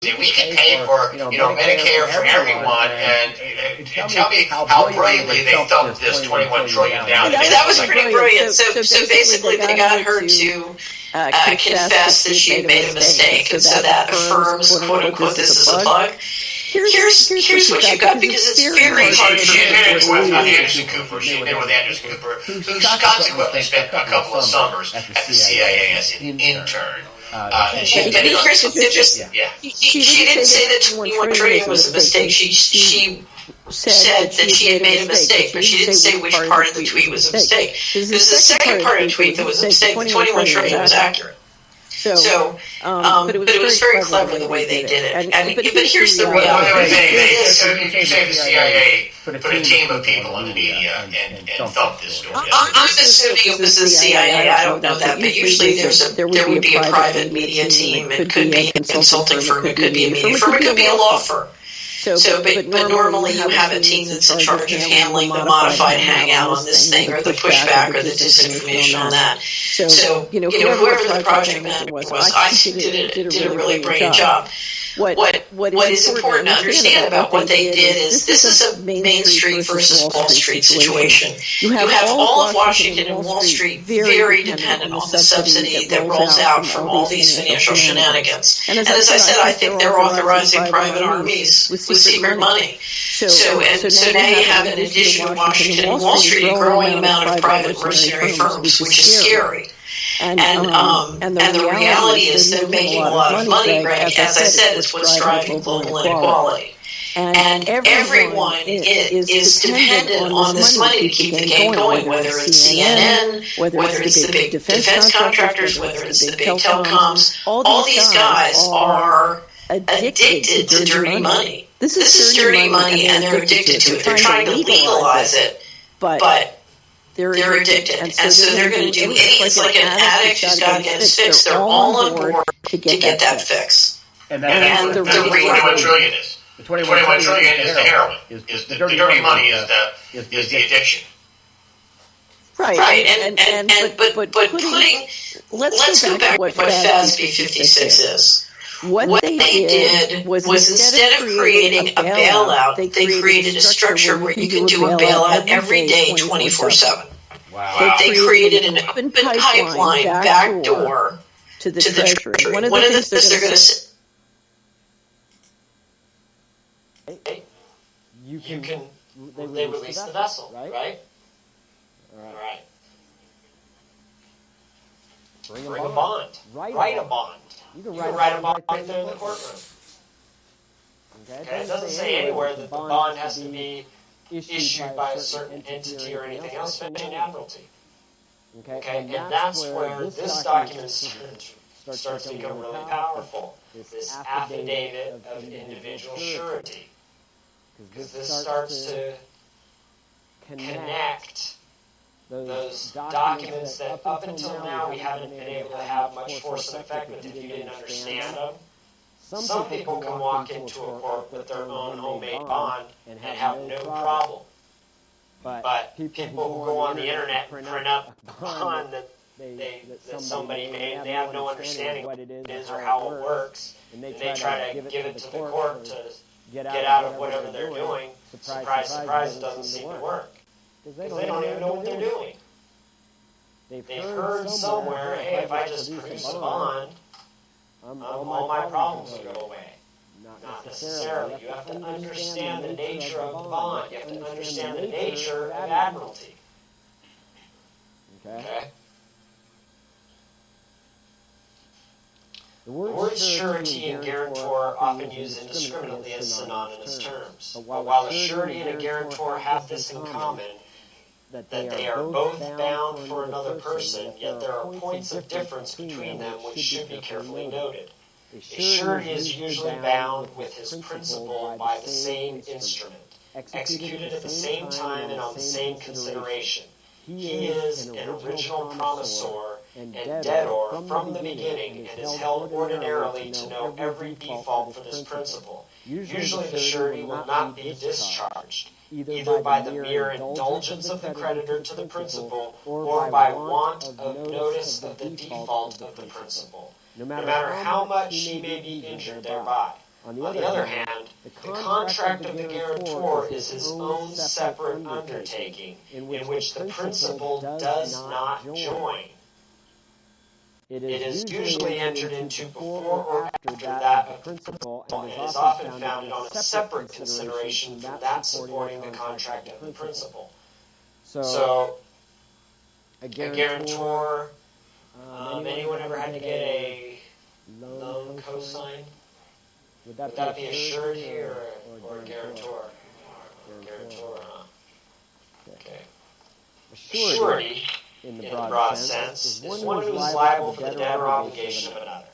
we can pay for, Medicare for everyone, and tell me how brilliantly they thumped this $21 trillion down. That was pretty brilliant. So basically, they got her to confess that she had made a mistake, and so that affirms, quote unquote, this is a bug. Here's what you got, because it's very hard to She admitted with Anderson Cooper. Who consequently spent a couple of summers at the CIA as an intern. She didn't say that 21 trillion was a mistake. She said that she had made a mistake, but she didn't say which part of the tweet was a mistake. It was the second part of the tweet that was a mistake. The 21 trillion was accurate. But it was very clever the way they did it. But here's the reality. You say the CIA put a team of people in the media and thumped this story. I'm assuming it was the CIA. I don't know that, but usually there would be a private media team. It could be a consulting firm. It could be a media firm. It could be a law firm. But normally you have a team that's in charge of handling the modified hangout on this thing, or the pushback, or the disinformation on that. So whoever the project manager was, I think did a really brilliant job. What is important to understand about what they did is this is a Main Street versus Wall Street situation. You have all of Washington and Wall Street very dependent on the subsidy that rolls out from all these financial shenanigans. And as I said, I think they're authorizing private armies with secret money. So now you have, in addition to Washington and Wall Street, a growing amount of private mercenary firms, which is scary. And the reality is they're making a lot of money, Greg. As I said, it's what's driving global inequality. And everyone is dependent on this money to keep the game going, whether it's CNN, whether it's the big defense contractors, whether it's the big telecoms. All these guys are addicted to dirty money. This is dirty money, and they're addicted to it. They're trying to legalize it, but they're addicted, and so they're going to do anything. It's like an addict who's got to get his fix. They're all on board to get that fix. And the 21 trillion is. The 21 trillion is the heroin. The dirty money is the addiction. Right. But putting. Let's go back to what FASB 56 is. What they did was instead of creating a bailout, they created a structure where you could do a bailout every day, 24/7. Wow. They created an open pipeline back door to the Treasury. One of the things they're going to say, they release the vessel, right? All right. Bring a bond. Write a bond. You can write a bond right there in the courtroom. Okay? It doesn't say anywhere that the bond has to be issued by a certain entity or anything else, especially admiralty. Okay? And that's where this document starts to become really powerful. This affidavit of individual surety. Because this starts to connect those documents that up until now we haven't been able to have much force and effect with if you didn't understand them. Some people can walk into a court with their own homemade bond and have no problem. But people who go on the internet and print out a bond that somebody made, they have no understanding what it is or how it works, and they try to give it to the court to get out of whatever they're doing. Surprise, surprise, it doesn't seem to work. Because they don't even know what they're doing. They've heard somewhere, hey, if I just produce a bond, all my problems will go away. Not necessarily. You have to understand the nature of the bond. You have to understand the nature of admiralty. Okay? The words surety and guarantor are often used indiscriminately as synonymous terms. But while a surety and a guarantor have this in common, that they are both bound for another person, yet there are points of difference between them which should be carefully noted. A surety is usually bound with his principal by the same instrument, executed at the same time and on the same consideration. He is an original promisor and debtor from the beginning and is held ordinarily to know every default for this principle. Usually the surety will not be discharged, either by the mere indulgence of the creditor to the principal or by want of notice of the default of the principal, no matter how much he may be injured thereby. On the other hand, the contract of the guarantor is his own separate undertaking in which the principal does not join. It is usually entered into before or after that of the principal and is often founded on a separate consideration from that supporting the contract of the principal. So, a guarantor, anyone ever had to get a loan cosign? Would that be a surety or a guarantor? Guarantor, huh? Okay. A surety, in the broad sense, is one who is liable for the debt or obligation of another,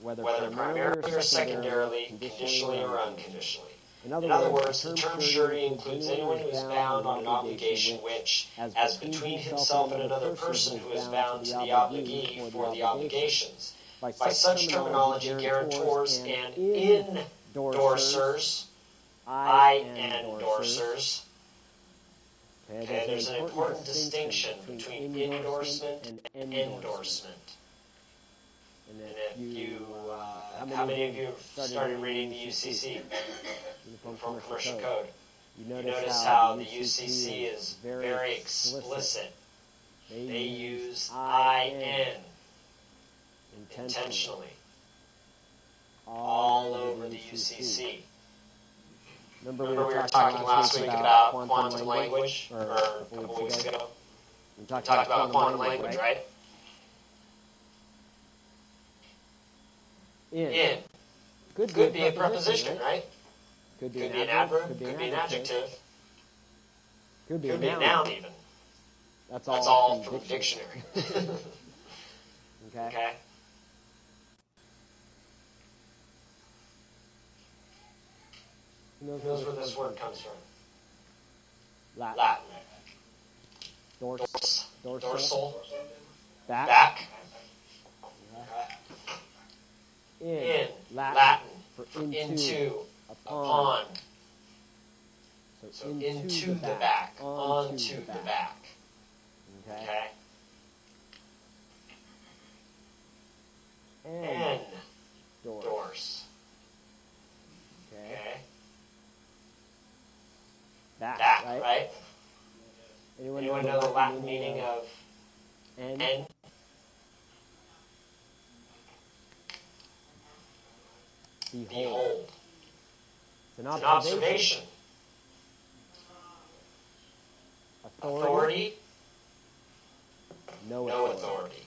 whether primarily or secondarily, conditionally or unconditionally. In other words, the term surety includes anyone who is bound on an obligation which, as between himself and another person who is bound to the obligee for the obligations. By such terminology, guarantors and endorsers, I-endorsers. Okay, there's an important distinction between endorsement and endorsement. And if you, how many of you have started reading the UCC, Uniform Commercial Code? You notice how the UCC is very explicit. They use IN intentionally all over the UCC. Remember we were talking last week about quantum language, or a couple weeks ago? We talked about quantum language, right? In. Could be a preposition, right? Could be an adverb, could be an adjective. Could be a noun even. That's all from the dictionary. Okay? Who knows where this word comes from? Latin. Dorsal. Back. In. Latin. For into. Upon. So into the back. Onto the back. Okay? Endorse. Okay? Back, right? Anyone know the Latin meaning of end? Behold. It's an observation. Authority. No authority.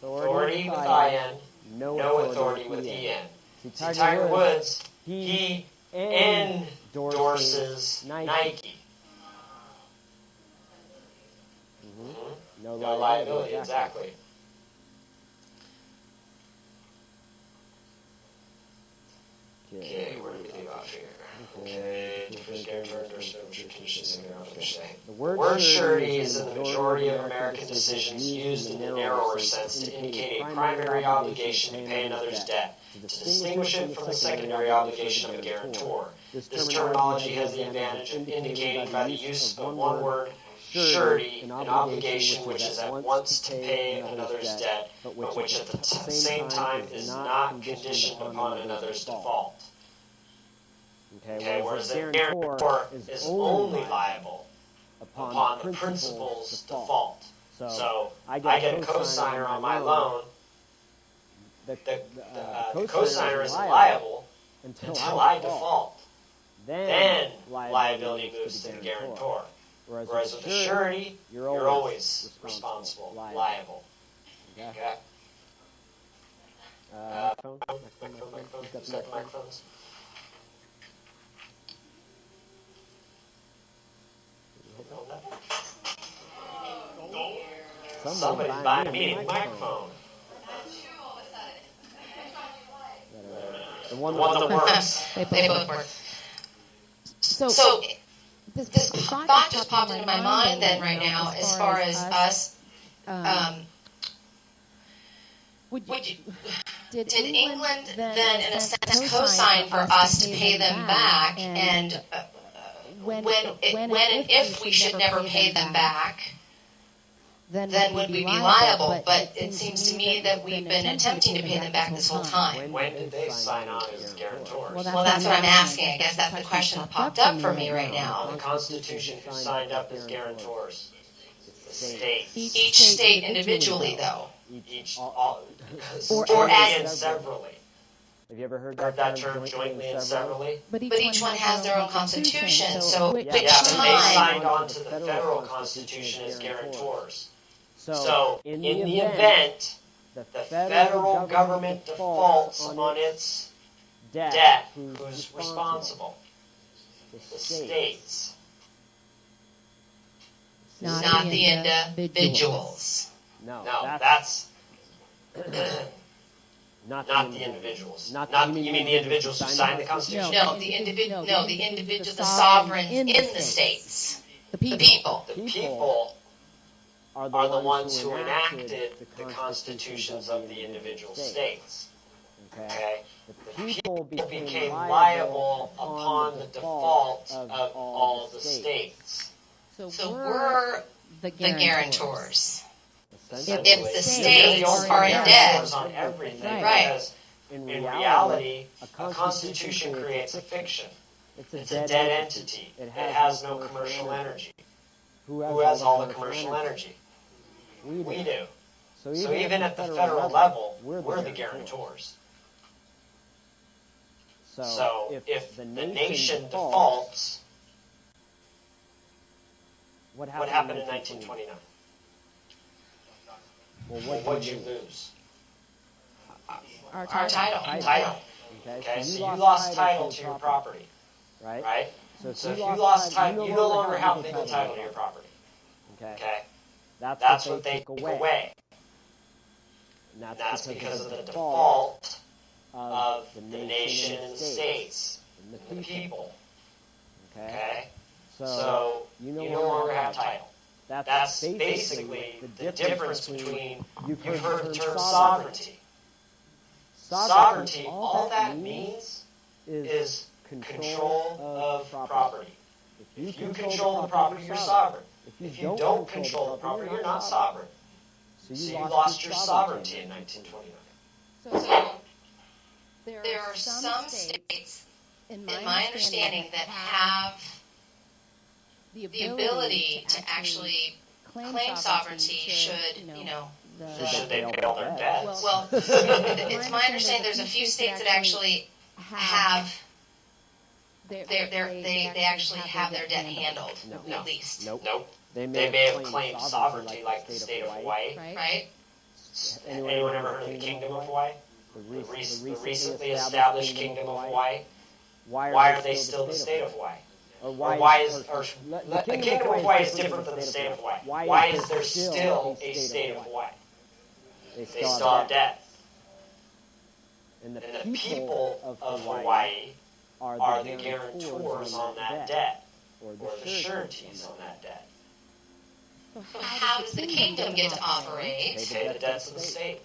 Authority with IN. No authority with EN. See, Tiger Woods, he endorses Nike. Mm-hmm. No liability, exactly. Okay, where do we leave off here? Okay, the word surety is in the majority of American decisions used in the narrower sense to indicate a primary obligation to pay another's debt, to distinguish it from the secondary obligation of a guarantor. This terminology has the advantage of indicating by the use of one word, surety, an obligation which is at once to pay another's debt, but which at the same time is not conditioned upon another's default. Okay, whereas the guarantor is only liable upon the principal's default. So I get a cosigner on my loan. The cosigner isn't liable until I default. Then liability moves to the guarantor. Whereas with a surety, you're always responsible, liable. Okay? Microphone. Who's got the microphones? Somebody's buying a meeting microphone. The one that works. They both work. So this thought just popped into my mind then right now as far as us. Did England then, in a sense, co-sign for us to pay them back, and when and if we should never pay them back, then would we be liable? But it seems to me that we've been attempting to pay them back this whole time. When did they sign on as guarantors? Well, that's what I'm asking. I guess that's the question that popped up for me right now. On the Constitution, who signed up as guarantors? The states. Each state individually, though. Or and severally. Have you ever heard that term, jointly and severally? But each one has their own constitution, so which They time? signed on to the federal constitution as guarantors. So, in the event the federal government defaults on its debt, who's responsible? The states. Not the individuals. No, that's not the individuals. You mean the individuals who signed the Constitution? No, the individuals, the sovereigns in the states, the people. The people are the ones who enacted the constitutions of the individual states. Okay? The people became liable upon the default of all the states. So we're the guarantors. If the states are in debt. On everything, Right. Because in reality, a constitution creates a fiction. It's a dead entity. It has no commercial energy. Who has all the commercial energy? We do. So even at the federal level, we're the guarantors. So if the nation defaults, what happened in 1929? Well, what'd you lose? Our title. Okay, so you lost title to your property, right? So if you lost title, you no longer have legal title to your property. Okay, that's what they took away. And that's because of the default of the nation and the states and the people. Okay, so you no longer have title. That's basically the difference between, you've heard the term sovereignty. Sovereignty, all that means is control of property. If you control the property, you're sovereign. If you don't control the property, you're not sovereign. So you lost your sovereignty in 1929. So there are some states, in my understanding, that have the ability to actually claim sovereignty should, Should they pay all their debts? Well, it's my understanding there's a few states that actually have they actually have their debt handled, at least. Nope. They may have claimed sovereignty, like the state of Hawaii. Right? Anyone ever heard of the Kingdom of Hawaii? The recently established Kingdom of Hawaii? Why are they still the state of Hawaii? The Kingdom of Hawaii is different than the state of Hawaii. Why is there still a state of Hawaii? They still have debt. And the people of Hawaii are the guarantors on that debt, or the sureties on that debt. So how does the kingdom get to operate? They pay the debts of the state.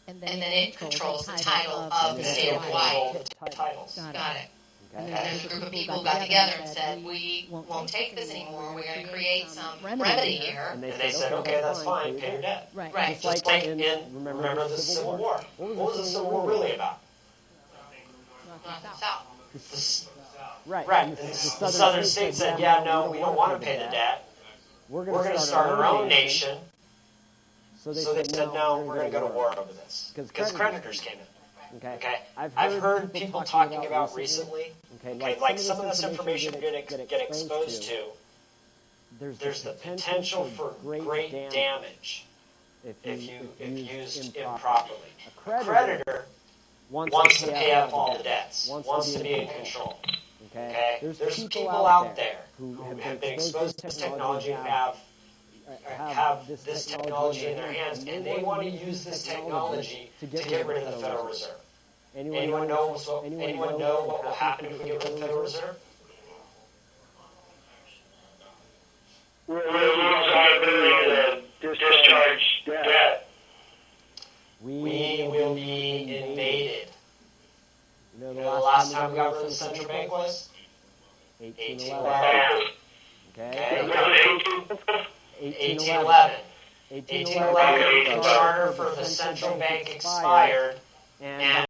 And then it controls the title of the state of Hawaii. The titles. Got it. And then there's a group of people who got together and said, we won't take this anymore. We're going to create some remedy here. And they said, okay, that's fine, pay your debt. Right. Just like in, remember the Civil War. What was the Civil War really about? North and South. Right. And the southern states said, yeah, no, we don't want to pay the debt. We're going to start our own nation. So they said, no, we're going to go to war over this. Because creditors came in. Okay. I've heard people talking about recently, like some of this information you're going to get exposed to, there's the potential for great damage if used improperly. A creditor wants to pay up all the debts, wants to be in control. Okay? There's people out there who have been exposed to this technology and have this technology in their hands, and they want to use this technology to get rid of the Federal Reserve. Anyone know what will happen if we get rid of the Federal Reserve? We'll lose our ability to discharge debt. We will be invaded. You know the last time we got rid of the central bank was? 1811. Okay? 1811, the charter for the central bank expired, and